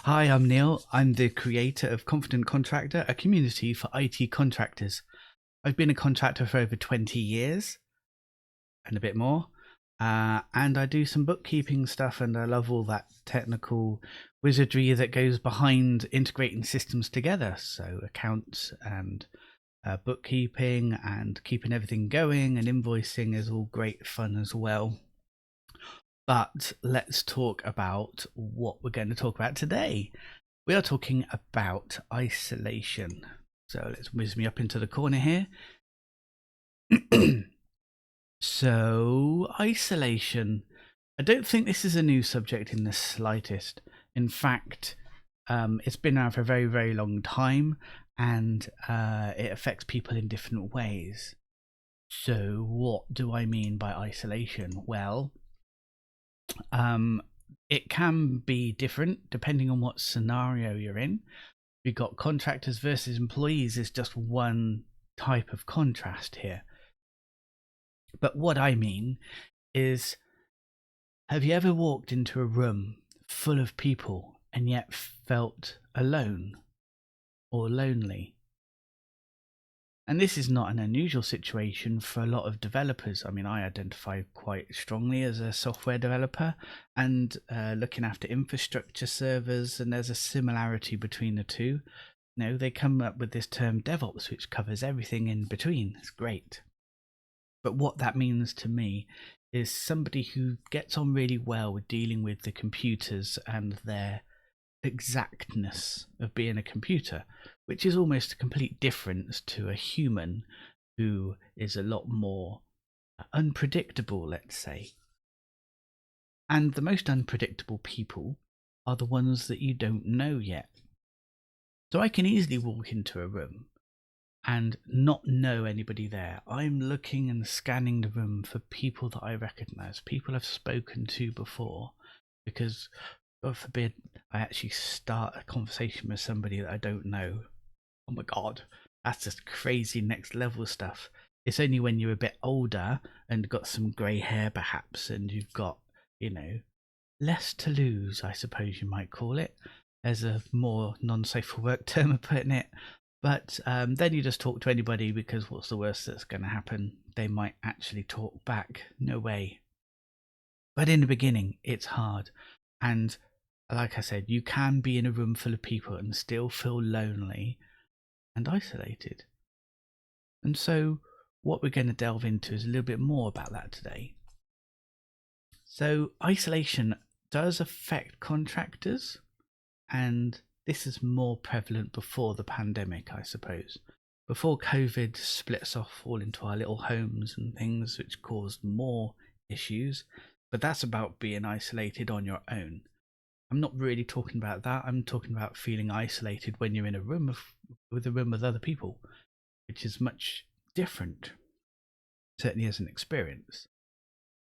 Hi, I'm Neil. I'm the creator of Confident Contractor, a community for IT contractors. I've been a contractor for over 20 years and a bit more. And I do some bookkeeping stuff, and I love all that technical wizardry that goes behind integrating systems together. So, accounts and bookkeeping and keeping everything going, and invoicing is all great fun as well. But let's talk about what we're going to talk about today. We are talking about isolation. So let's whiz me up into the corner here. So, isolation. I don't think this is a new subject in the slightest. In fact, it's been around for a very, very long time, and it affects people in different ways. So, what do I mean by isolation? Well, it can be different depending on what scenario you're in. We've got contractors versus employees is just one type of contrast here. But what I mean is, have you ever walked into a room full of people and yet felt alone or lonely? And this is not an unusual situation for a lot of developers. I mean, I identify quite strongly as a software developer and looking after infrastructure servers, and there's a similarity between the two. They come up with this term DevOps, which covers everything in between. It's great. But what that means to me is somebody who gets on really well with dealing with the computers and their exactness of being a computer, which is almost a complete difference to a human who is a lot more unpredictable, let's say. And the most unpredictable people are the ones that you don't know yet. So I can easily walk into a room and not know anybody there. I'm looking and scanning the room for people that I recognize, people I've spoken to before, because God forbid I actually start a conversation with somebody that I don't know. Oh my God, that's just crazy next level stuff. It's only when you're a bit older and got some grey hair perhaps, and you've got, less to lose, I suppose you might call it, as a more non-safe for work term of putting it. But then you just talk to anybody, because what's the worst that's going to happen? They might actually talk back. No way. But in the beginning, it's hard. And like I said, you can be in a room full of people and still feel lonely and isolated. And so what we're going to delve into is a little bit more about that today. So isolation does affect contractors, and this is more prevalent before the pandemic, I suppose. Before COVID split us off all into our little homes and things, which caused more issues. But that's about being isolated on your own. I'm not really talking about that. I'm talking about feeling isolated when you're in a room with other people, which is much different, certainly as an experience.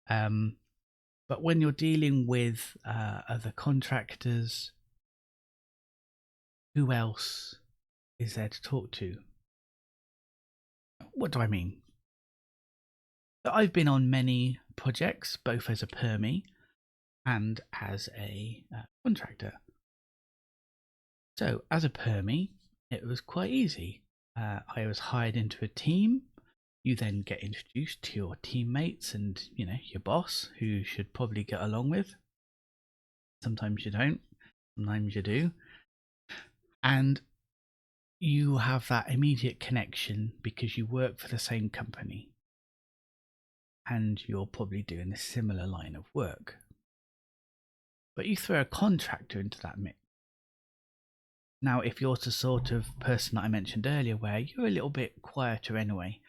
But when you're dealing with other contractors, who else is there to talk to? What do I mean? I've been on many projects, both as a permie and as a contractor. So as a permie, it was quite easy. I was hired into a team. You then get introduced to your teammates and, your boss, who you should probably get along with. Sometimes you don't, sometimes you do. And you have that immediate connection because you work for the same company and you're probably doing a similar line of work. But you throw a contractor into that mix. Now, if you're the sort of person that I mentioned earlier, where you're a little bit quieter anyway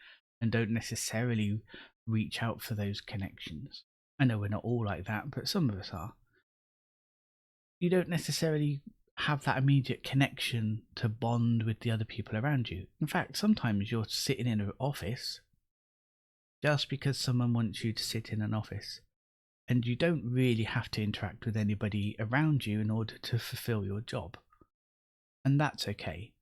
and don't necessarily reach out for those connections, I know we're not all like that, but some of us are. You don't necessarily have that immediate connection to bond with the other people around you. In fact, sometimes you're sitting in an office just because someone wants you to sit in an office, and you don't really have to interact with anybody around you in order to fulfill your job. And that's okay.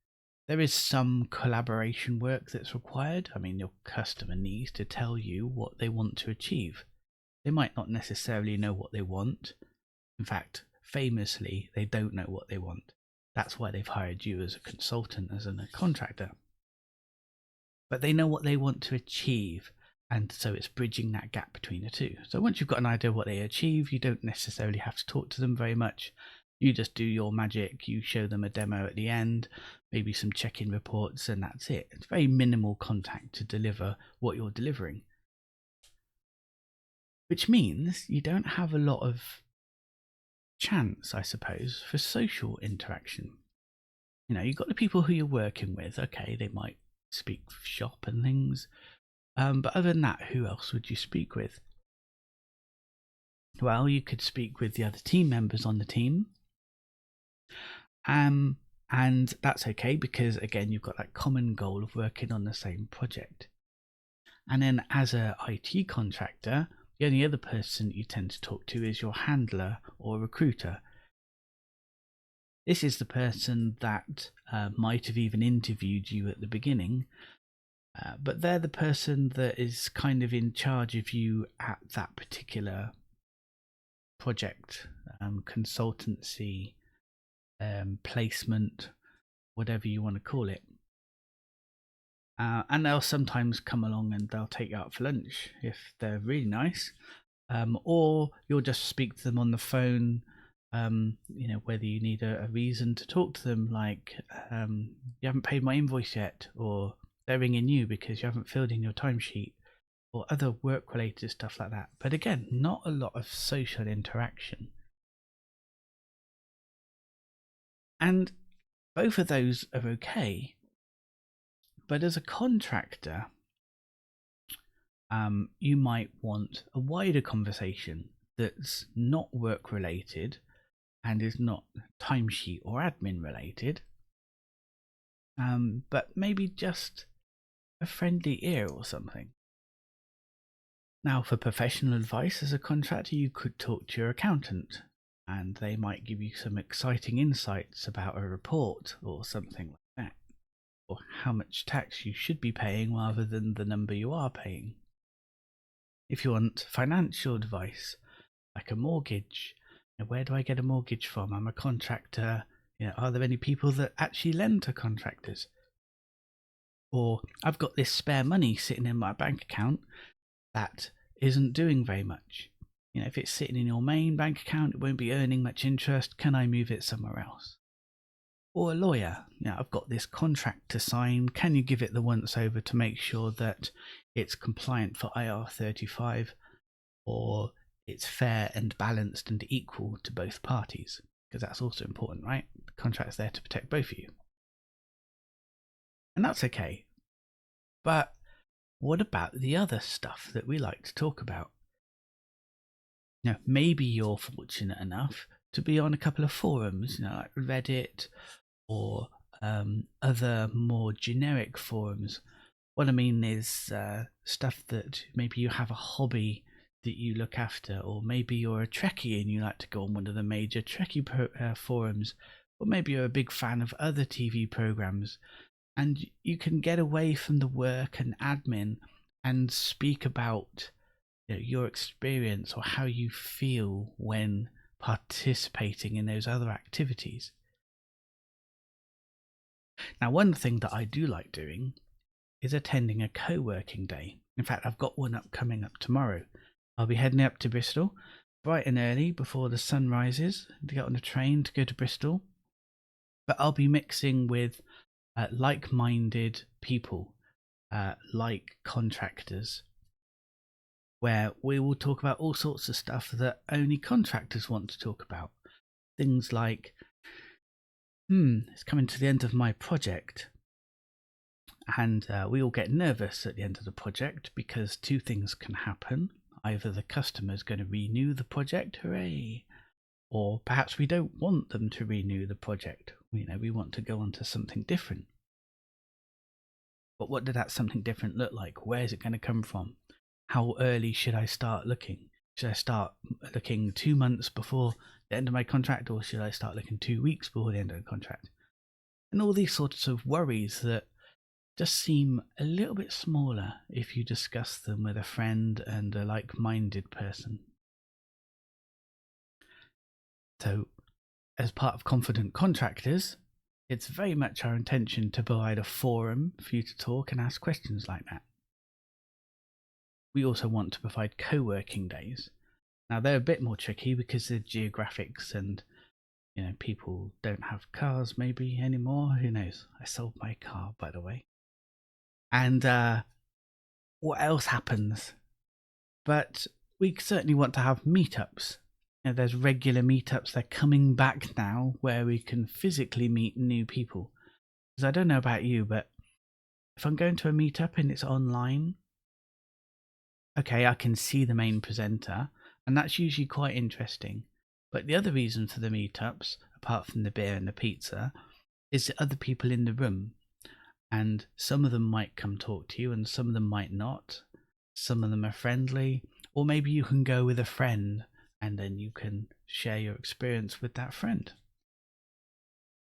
There is some collaboration work that's required. I mean, your customer needs to tell you what they want to achieve. They might not necessarily know what they want. In fact, famously, they don't know what they want. That's why they've hired you as a consultant, as a contractor. But they know what they want to achieve, and so it's bridging that gap between the two. So once you've got an idea of what they achieve, you don't necessarily have to talk to them very much. You just do your magic, you show them a demo at the end, maybe some check-in reports, and that's it. It's very minimal contact to deliver what you're delivering. Which means you don't have a lot of chance, I suppose, for social interaction. You've got the people who you're working with. Okay, they might speak shop and things. But other than that, who else would you speak with? Well, you could speak with the other team members on the team. And that's okay because, again, you've got that common goal of working on the same project. And then as a IT contractor, the only other person you tend to talk to is your handler or recruiter. This is the person that might have even interviewed you at the beginning, but they're the person that is kind of in charge of you at that particular project, consultancy, placement, whatever you want to call it. And they'll sometimes come along and they'll take you out for lunch if they're really nice, or you'll just speak to them on the phone. Whether you need a reason to talk to them, like you haven't paid my invoice yet, or they're ringing you because you haven't filled in your timesheet, or other work-related stuff like that. But again, not a lot of social interaction. And both of those are okay. But as a contractor, you might want a wider conversation that's not work-related and is not timesheet or admin related, but maybe just a friendly ear or something. Now, for professional advice as a contractor, you could talk to your accountant, and they might give you some exciting insights about a report or something like that, or how much tax you should be paying rather than the number you are paying. If you want financial advice, like a mortgage, where do I get a mortgage from? I'm a contractor. Are there any people that actually lend to contractors? Or I've got this spare money sitting in my bank account that isn't doing very much. If it's sitting in your main bank account, it won't be earning much interest. Can I move it somewhere else? Or a lawyer. I've got this contract to sign. Can you give it the once over to make sure that it's compliant for IR35, or it's fair and balanced and equal to both parties? Because that's also important, right? The contract's there to protect both of you. And that's okay. But what about the other stuff that we like to talk about? Maybe you're fortunate enough to be on a couple of forums, like Reddit or other more generic forums. What I mean is stuff that maybe you have a hobby that you look after, or maybe you're a Trekkie and you like to go on one of the major Trekkie forums, or maybe you're a big fan of other TV programs, and you can get away from the work and admin and speak about your experience or how you feel when participating in those other activities. Now, one thing that I do like doing is attending a co-working day. In fact, I've got one coming up tomorrow. I'll be heading up to Bristol bright and early before the sun rises to get on a train to go to Bristol. But I'll be mixing with like-minded people, like contractors, where we will talk about all sorts of stuff that only contractors want to talk about. Things like, it's coming to the end of my project. And we all get nervous at the end of the project because two things can happen. Either the customer's going to renew the project, hooray, or perhaps we don't want them to renew the project. We want to go on to something different. But what did that something different look like? Where is it going to come from? How early should I start looking? Should I start looking 2 months before the end of my contract, or should I start looking 2 weeks before the end of the contract? And all these sorts of worries that just seem a little bit smaller if you discuss them with a friend and a like-minded person. So as part of Confident Contractors, it's very much our intention to provide a forum for you to talk and ask questions like that. We also want to provide co-working days. Now they're a bit more tricky because of geographics and people don't have cars maybe anymore. Who knows? I sold my car, by the way. And what else happens? But we certainly want to have meetups. There's regular meetups. They're coming back now where we can physically meet new people. Because I don't know about you, but if I'm going to a meetup and it's online, okay, I can see the main presenter, and that's usually quite interesting. But the other reason for the meetups, apart from the beer and the pizza, is the other people in the room. And some of them might come talk to you and some of them might not. Some of them are friendly, or maybe you can go with a friend and then you can share your experience with that friend.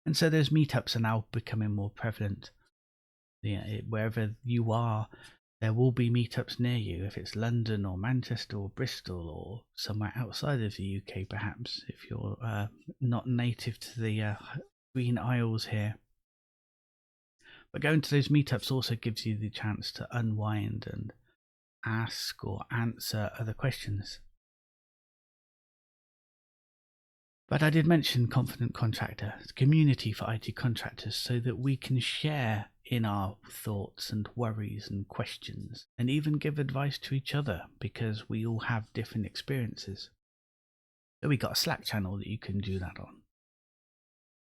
And so those meetups are now becoming more prevalent. Wherever you are, there will be meetups near you, if it's London or Manchester or Bristol or somewhere outside of the UK perhaps, if you're not native to the Green Isles here. But going to those meetups also gives you the chance to unwind and ask or answer other questions. But I did mention Confident Contractor, it's a community for IT contractors, so that we can share in our thoughts and worries and questions, and even give advice to each other, because we all have different experiences. So we got a Slack channel that you can do that on.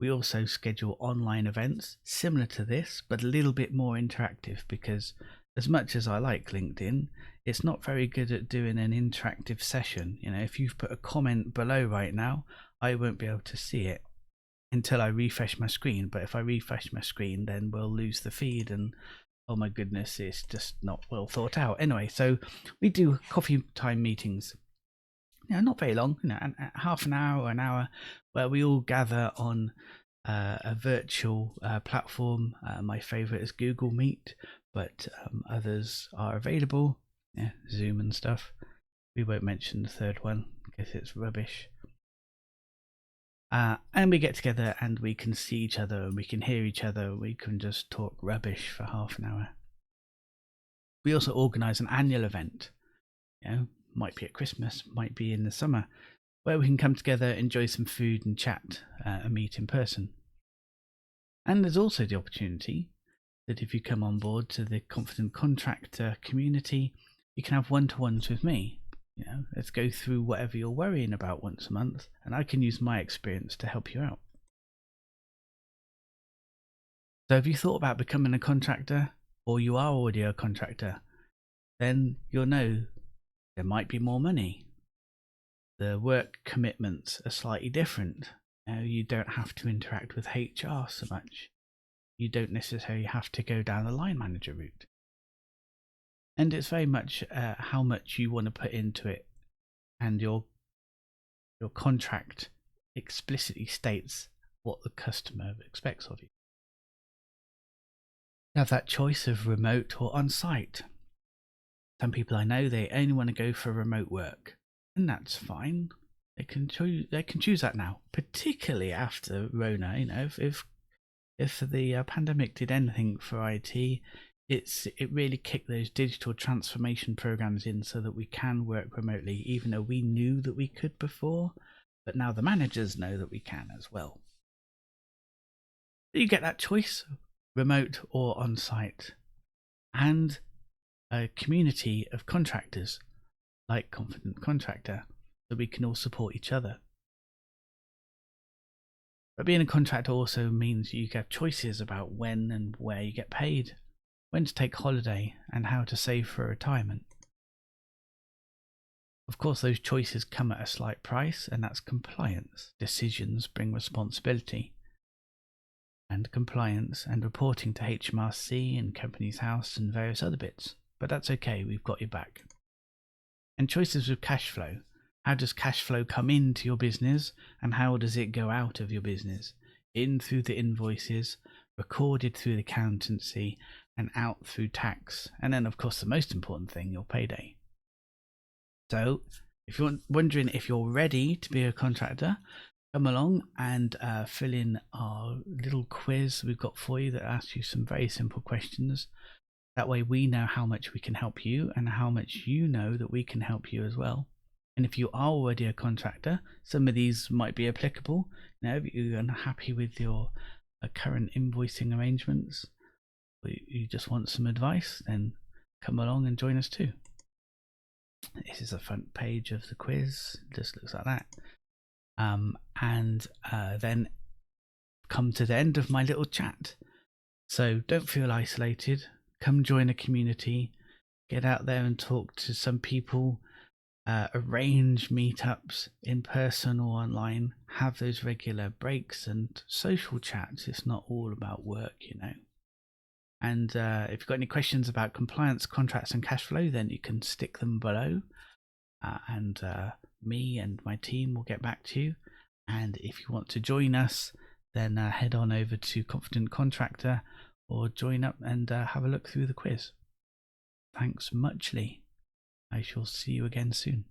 We also schedule online events similar to this, but a little bit more interactive, because as much as I like LinkedIn, it's not very good at doing an interactive session. If you've put a comment below right now, I won't be able to see it until I refresh my screen. But if I refresh my screen, then we'll lose the feed, and oh my goodness, it's just not well thought out. Anyway, so we do coffee time meetings. Not very long, half an hour or an hour, where we all gather on a virtual platform. My favorite is Google Meet, but others are available, Zoom and stuff. We won't mention the third one because it's rubbish. And we get together and we can see each other and we can hear each other. We can just talk rubbish for half an hour. We also organise an annual event. Might be at Christmas, might be in the summer, where we can come together, enjoy some food and chat and meet in person. And there's also the opportunity that if you come on board to the Confident Contractor community, you can have one-to-ones with me. Let's go through whatever you're worrying about once a month, and I can use my experience to help you out. So have you thought about becoming a contractor, or you are already a contractor? Then you'll know there might be more money. The work commitments are slightly different. You don't have to interact with HR so much. You don't necessarily have to go down the line manager route. And it's very much how much you want to put into it, and your contract explicitly states what the customer expects of you. You have that choice of remote or on-site. Some people I know, they only want to go for remote work, and that's fine. They can choose that now, particularly after Rona. If the pandemic did anything for IT, it really kicked those digital transformation programs in so that we can work remotely, even though we knew that we could before, but now the managers know that we can as well. You get that choice, remote or on-site, and a community of contractors like Confident Contractor, so we can all support each other. But being a contractor also means you get choices about when and where you get paid, when to take holiday, and how to save for retirement. Of course, those choices come at a slight price, and that's compliance. Decisions bring responsibility. And compliance and reporting to HMRC and Companies House and various other bits. But that's okay, we've got your back. And choices with cash flow. How does cash flow come into your business, and how does it go out of your business? In through the invoices, recorded through the accountancy, and out through tax. And then, of course, the most important thing, your payday. So, if you're wondering if you're ready to be a contractor, come along and fill in our little quiz we've got for you that asks you some very simple questions. That way we know how much we can help you and how much you know that we can help you as well. And if you are already a contractor, some of these might be applicable. Now, if you're unhappy with your current invoicing arrangements, or you just want some advice, then come along and join us too. This is the front page of the quiz. It just looks like that. Then come to the end of my little chat. So don't feel isolated. Come join a community. Get out there and talk to some people. Arrange meetups in person or online. Have those regular breaks and social chats. It's not all about work, you know. And if you've got any questions about compliance, contracts and cash flow, then you can stick them below. And me and my team will get back to you. And if you want to join us, then head on over to Confident Contractor or join up and have a look through the quiz. Thanks muchly. I shall see you again soon.